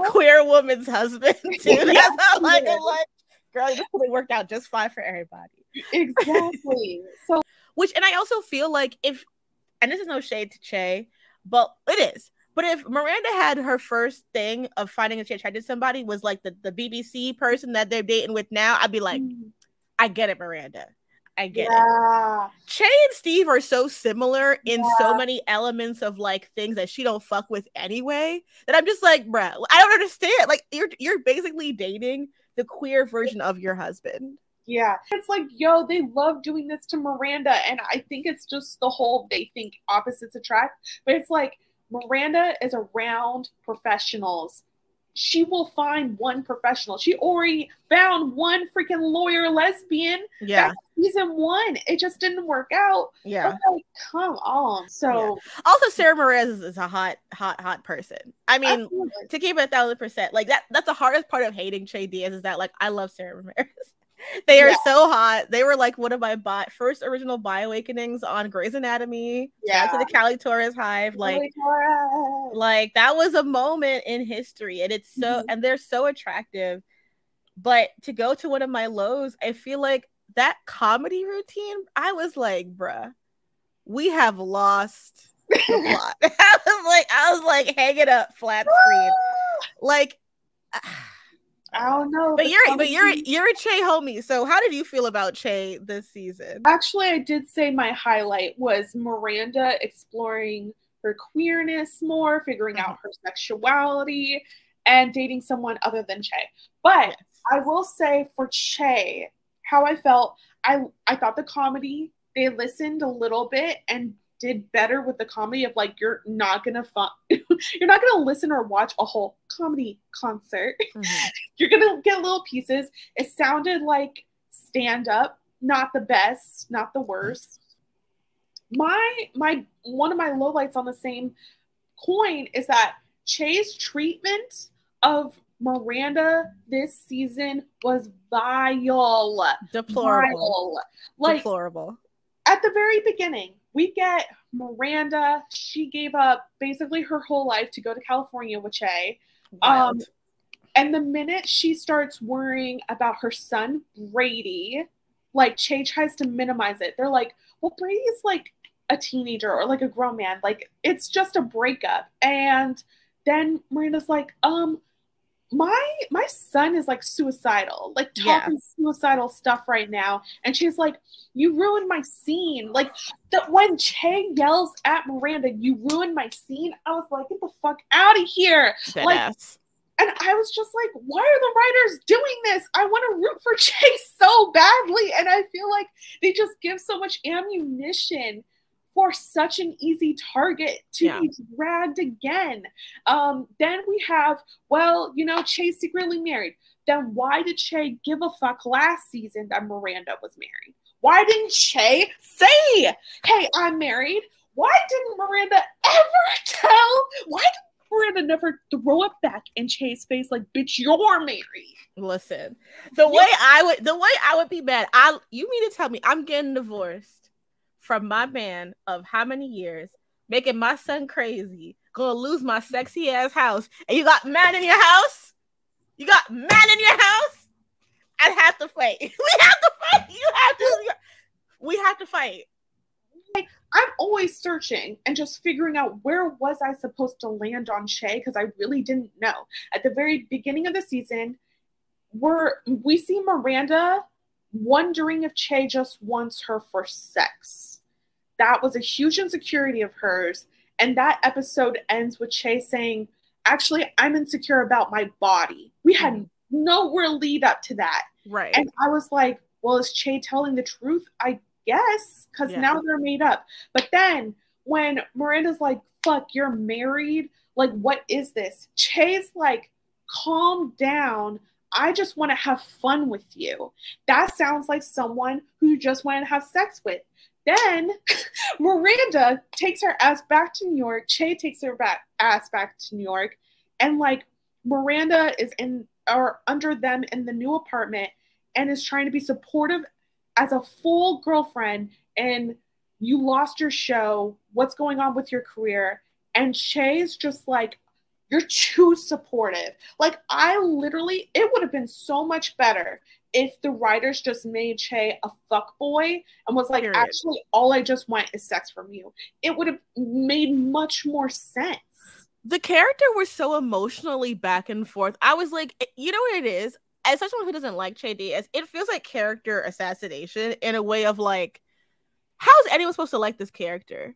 queer woman's husband too. That's how like I'm like, girl, this really worked out just fine for everybody. Exactly. So and I also feel like and this is no shade to Che, but it is. But if Miranda had her first thing of finding that she attracted to somebody was like the BBC person that they're dating with now, I'd be like, I get it, Miranda. I get it. Che and Steve are so similar in so many elements of like things that she don't fuck with anyway, that I'm just like, bruh, I don't understand. Like, you're basically dating the queer version of your husband. Yeah. It's like, yo, they love doing this to Miranda. And I think it's just the whole, they think opposites attract. But it's like, Miranda is around professionals. She will find one professional. She already found one freaking lawyer lesbian. Yeah. Season 1. It just didn't work out. Yeah. Like, come on. So also Sarah Perez is a hot person. I mean, to keep it 1,000%, like that's the hardest part of hating Che Diaz, is that like I love Sarah Perez. They are so hot. They were like one of my first original bi-awakenings on Grey's Anatomy. Yeah. To the Cali Torres hive. Like that was a moment in history. And it's so and they're so attractive. But to go to one of my lows, I feel like that comedy routine, I was like, bruh, we have lost the plot. I was like, hang it up, flat screen. Like, I don't know. But you're a Che homie. So how did you feel about Che this season? Actually, I did say my highlight was Miranda exploring her queerness more, figuring out her sexuality, and dating someone other than Che. But I will say for Che, how I felt, I thought the comedy, they listened a little bit and did better with the comedy of like, you're not gonna listen or watch a whole comedy concert. You're gonna get little pieces. It sounded like stand up, not the best, not the worst. My one of my lowlights on the same coin is that Che's treatment of Miranda this season was vile. Deplorable. Like, deplorable. At the very beginning, we get Miranda. She gave up basically her whole life to go to California with Che. And the minute she starts worrying about her son, Brady, like Che tries to minimize it. They're like, well, Brady's like a teenager or like a grown man. Like, it's just a breakup. And then Miranda's like, my son is like suicidal, like talking suicidal stuff right now, and she's like, you ruined my scene. Like that when Che yells at Miranda, you ruined my scene, I was like, get the fuck out of here. Dead like ass. And I was just like, why are the writers doing this? I want to root for Che so badly, and I feel like they just give so much ammunition for such an easy target to be dragged again. Then we have, well, you know, Che's secretly married. Then why did Che give a fuck last season that Miranda was married? Why didn't Che say, hey, I'm married? Why didn't Miranda ever tell? Why did Miranda never throw it back in Che's face like, bitch, you're married? Listen, the way I would be mad, you mean to tell me I'm getting divorced from my man of how many years, making my son crazy, gonna lose my sexy ass house, and you got man in your house? You got man in your house? I have to fight. We have to fight. We have to fight. Like, I'm always searching and just figuring out where was I supposed to land on Che, because I really didn't know. At the very beginning of the season, we see Miranda wondering if Che just wants her for sex. That was a huge insecurity of hers. And that episode ends with Che saying, actually, I'm insecure about my body. We had no real lead up to that. Right. And I was like, well, is Che telling the truth? I guess, because now they're made up. But then when Miranda's like, fuck, you're married? Like, what is this? Che's like, calm down. I just want to have fun with you. That sounds like someone who you just want to have sex with. Then Miranda takes her ass back to New York. Che takes her ass back to New York. And like Miranda is under them in the new apartment and is trying to be supportive as a full girlfriend. And you lost your show. What's going on with your career? And Che is just like, you're too supportive. Like, it would have been so much better if the writers just made Che a fuckboy and was like, actually, all I just want is sex from you. It would have made much more sense. The character was so emotionally back and forth. I was like, you know what it is? As someone who doesn't like Che Diaz, it feels like character assassination in a way of like, how is anyone supposed to like this character?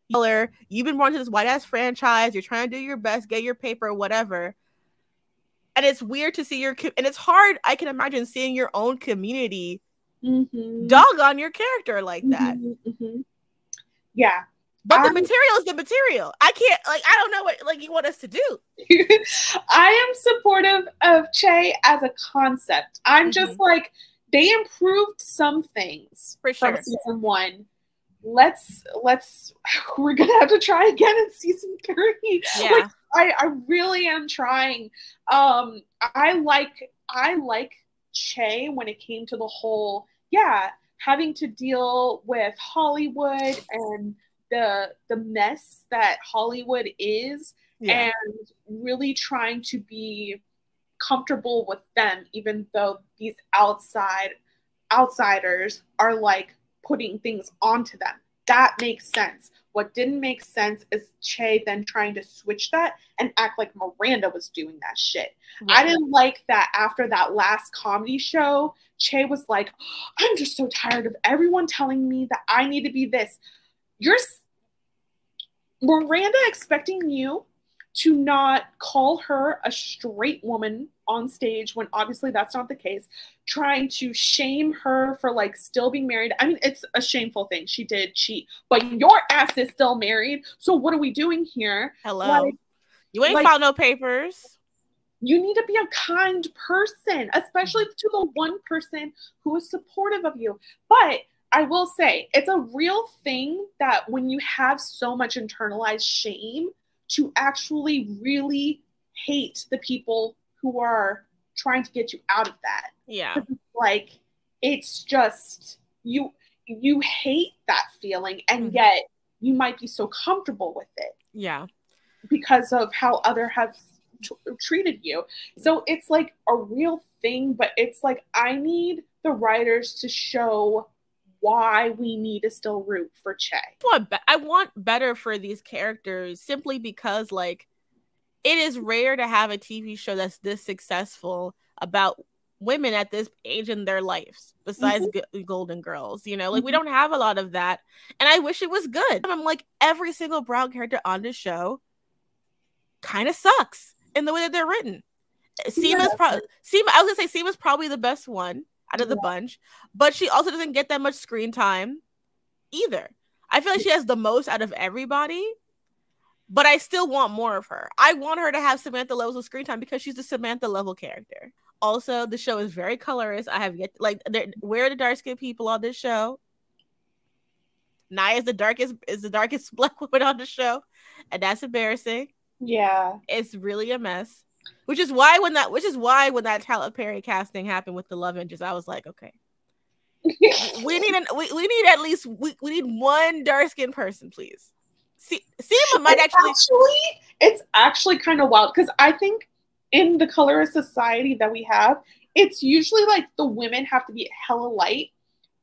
You've been born to this white ass franchise. You're trying to do your best, get your paper, whatever. And it's weird to see and it's hard. I can imagine seeing your own community dog on your character like that. Yeah. But the material is the material. I can't, I don't know what you want us to do. I am supportive of Che as a concept. I'm just like, they improved some things from season 1. We're gonna have to try again in season 3. Yeah. Like, I really am trying. I like Che when it came to the whole, having to deal with Hollywood and the mess that Hollywood is, and really trying to be comfortable with them, even though these outsiders are like putting things onto them. That makes sense. What didn't make sense is Che then trying to switch that and act like Miranda was doing that shit. Right. I didn't like that after that last comedy show. Che was like, I'm just so tired of everyone telling me that I need to be this. Miranda expecting you to not call her a straight woman on stage when obviously that's not the case, trying to shame her for like still being married. I mean, it's a shameful thing. She did cheat, but your ass is still married. So what are we doing here? Hello. Like, you ain't filed no papers. You need to be a kind person, especially to the one person who is supportive of you. But I will say, it's a real thing that when you have so much internalized shame, to actually really hate the people who are trying to get you out of that. Yeah. Like, it's just, you hate that feeling, and yet you might be so comfortable with it. Yeah. Because of how others have treated you. So it's like a real thing, but it's like, I need the writers to show why we need to still root for Che. I want better for these characters simply because, like, it is rare to have a TV show that's this successful about women at this age in their lives, besides Golden Girls. You know, like we don't have a lot of that, and I wish it was good. I'm like, every single brown character on this show kind of sucks in the way that they're written. Seema's I was gonna say Seema's probably the best one out of the bunch, but she also doesn't get that much screen time either. I feel like she has the most out of everybody, but I still want more of her. I want her to have Samantha levels of screen time because she's the Samantha level character. Also, the show is very colorist. I have yet where are the dark skinned people on this show? Nia is the darkest black woman on the show, and that's embarrassing. Yeah, it's really a mess. Which is why when that Tyler Perry casting happened with the Love Interest, I was like, okay, we need at least we need one dark skinned person, please. Seema might it's actually kind of wild because I think in the colorist society that we have, it's usually like the women have to be hella light,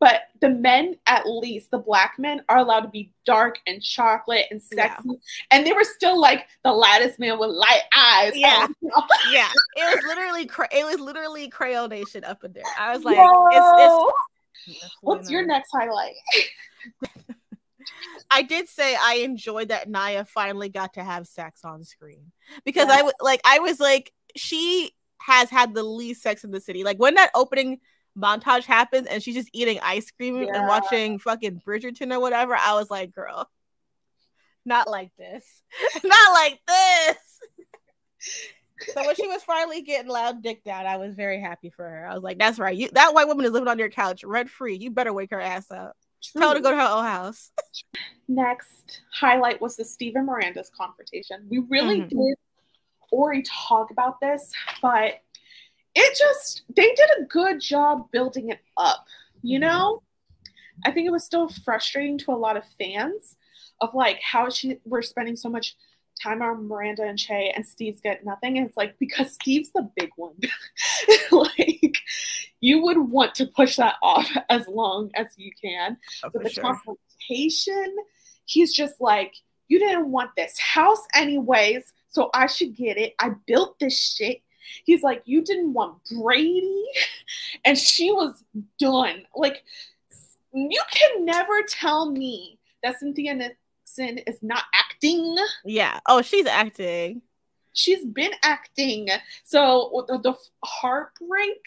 but the men, at least the black men, are allowed to be dark and chocolate and sexy. Yeah. And they were still like the lightest man with light eyes. Yeah, yeah. It was literally Crayon Nation up in there. I was like, what's your next highlight? I did say I enjoyed that Nia finally got to have sex on screen because I was like, she has had the least sex in the city. Like when that opening montage happens and she's just eating ice cream and watching fucking Bridgerton or whatever, I was like, girl, not like this. Not like this. So when she was finally getting loud dicked out, I was very happy for her. I was like, that's right. That white woman is living on your couch rent free. You better wake her ass up. True. Tell her to go to her own house. Next highlight was the Steve and Miranda's confrontation. We really did already talk about this, but they did a good job building it up, you know? I think it was still frustrating to a lot of fans of like how we're spending so much time on Miranda and Che and Steve's get nothing. And it's like, because Steve's the big one. Like, you would want to push that off as long as you can. But the confrontation, he's just like, you didn't want this house anyways, so I should get it. I built this shit. He's like, you didn't want Brady, and she was done. Like, you can never tell me that Cynthia Nixon is not acting. Yeah. Oh, she's acting. She's been acting. So the heartbreak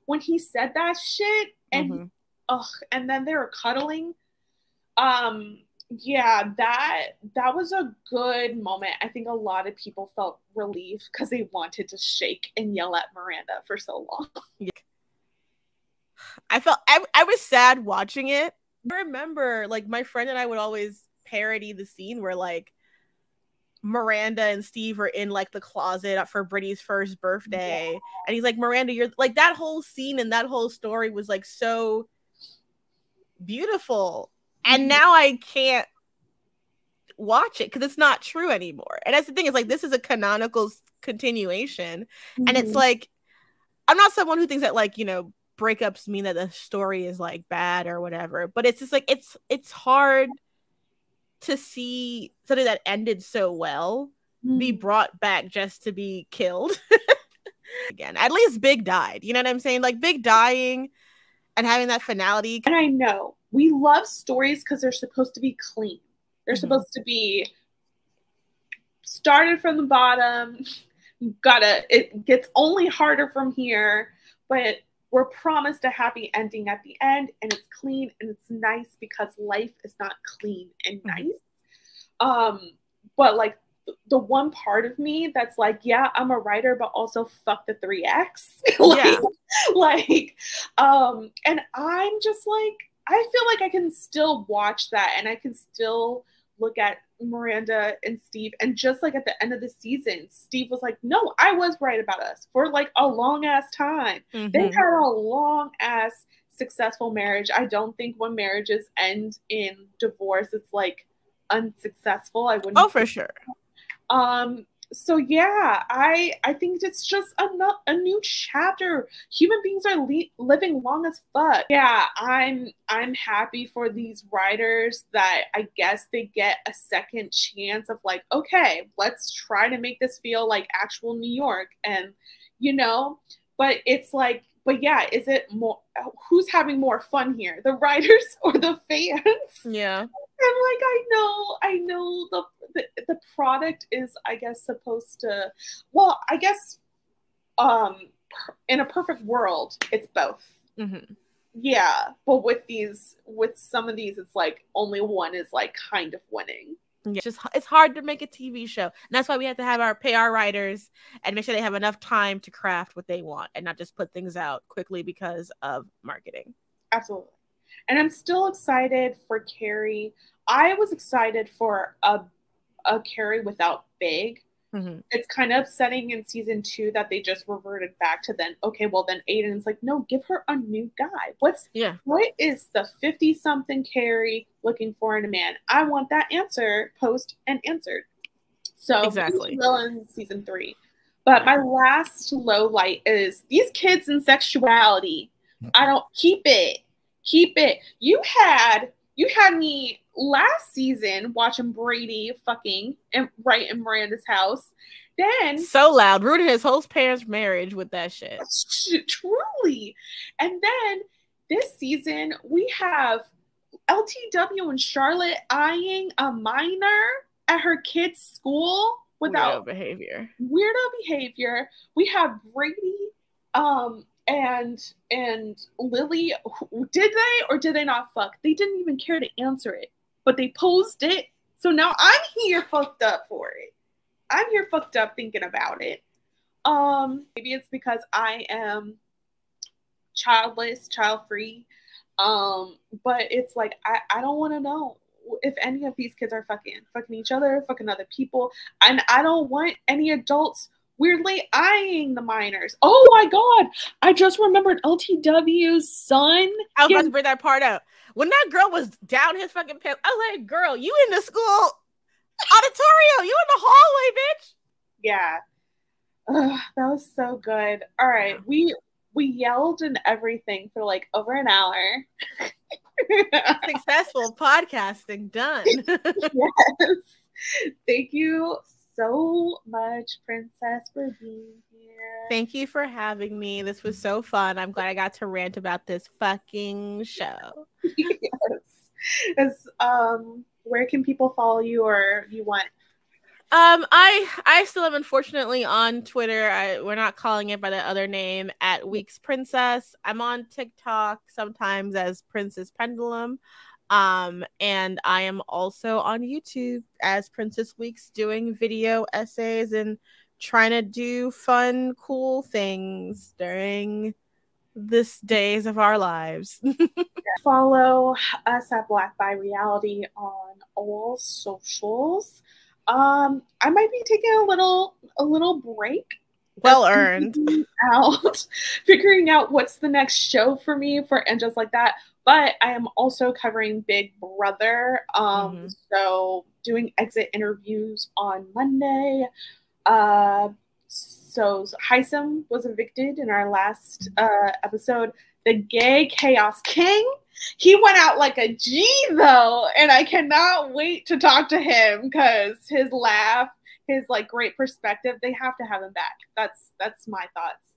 when he said that shit, and and then they were cuddling. Yeah, that was a good moment. I think a lot of people felt relief because they wanted to shake and yell at Miranda for so long. I was sad watching it. I remember, like, my friend and I would always parody the scene where, like, Miranda and Steve are in, like, the closet for Brittany's first birthday. Yeah. And he's like, Miranda, you're, like, that whole scene and that whole story was, like, so beautiful. And now I can't watch it because it's not true anymore. And that's the thing, is like, this is a canonical continuation. And it's like, I'm not someone who thinks that, like, you know, breakups mean that the story is like bad or whatever, but it's just like, it's hard to see something that ended so well be brought back just to be killed again. At least Big died, you know what I'm saying? Like, Big dying and having that finality. And I know we love stories because they're supposed to be clean. They're supposed to be started from the bottom. It gets only harder from here, but we're promised a happy ending at the end, and it's clean and it's nice because life is not clean and nice. But like the one part of me that's like, yeah, I'm a writer, but also fuck the 3X. And I'm just like, I feel like I can still watch that and I can still look at Miranda and Steve, and just like at the end of the season, Steve was like, no, I was right about us for like a long ass time. They had a long ass successful marriage. I don't think when marriages end in divorce, it's like unsuccessful. I wouldn't. Oh, for sure. So yeah, I think it's just a new chapter. Human beings are living long as fuck. Yeah, I'm happy for these writers that I guess they get a second chance of like, okay, let's try to make this feel like actual New York, and but it's like, but yeah, is it more, who's having more fun here, the writers or the fans? Yeah. And like, I know the product is, I guess, supposed to, well, I guess in a perfect world it's both. Mm-hmm. Yeah, but with some of these, it's like only one is like kind of winning. Yeah, it's hard to make a TV show, and that's why we have to pay our writers and make sure they have enough time to craft what they want and not just put things out quickly because of marketing. Absolutely. And I'm still excited for Carrie. I was excited for a Carrie without Big. Mm-hmm. It's kind of upsetting in season 2 that they just reverted back to then Aiden's like, no, give her a new guy. What is the 50-something Carrie looking for in a man? I want that answer posed and answered. So exactly. Well, in season 3. But my last low light is these kids and sexuality. I don't keep it. You had me last season watching Brady fucking right in Miranda's house. Then so loud, ruining his whole parents' marriage with that shit. Truly. And then this season we have LTW and Charlotte eyeing a minor at her kid's school without weirdo behavior. We have Brady and Lily. Did they or did they not fuck? They didn't even care to answer it, but they posed it. So now I'm here fucked up for it. I'm here fucked up thinking about it. Maybe it's because I am childless, child-free. But it's like I don't want to know if any of these kids are fucking each other, fucking other people, and I don't want any adults weirdly eyeing the minors. Oh my god, I just remembered LTW's son. I was about to bring that part up. When that girl was down his fucking pants, I was like, girl, you in the school auditorium, you in the hallway, bitch. Yeah. Ugh, that was so good. All right, we yelled and everything for like over an hour. Successful podcasting done. Yes. Thank you so much, Princess, for being here. Thank you for having me. This was so fun. I'm glad I got to rant about this fucking show. Yes. Where can people follow you, or you want? I still am unfortunately on Twitter. We're not calling it by the other name, at Weeks Princess. I'm on TikTok sometimes as Princess Pendulum. And I am also on YouTube as Princess Weeks, doing video essays and trying to do fun, cool things during this days of our lives. Follow us at Black by Reality on all socials. I might be taking a little break. Well earned. Figuring out what's the next show for me and just like that. But I am also covering Big Brother. So doing exit interviews on Monday. So Heisem was evicted in our last episode. The gay chaos king. He went out like a G though, and I cannot wait to talk to him because his laugh, his like great perspective, they have to have him back. That's my thoughts.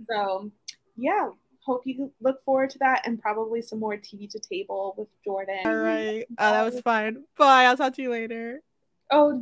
So yeah, hope you look forward to that, and probably some more TV to Table with Jordan. All right. That was fun. Bye. I'll talk to you later. Oh.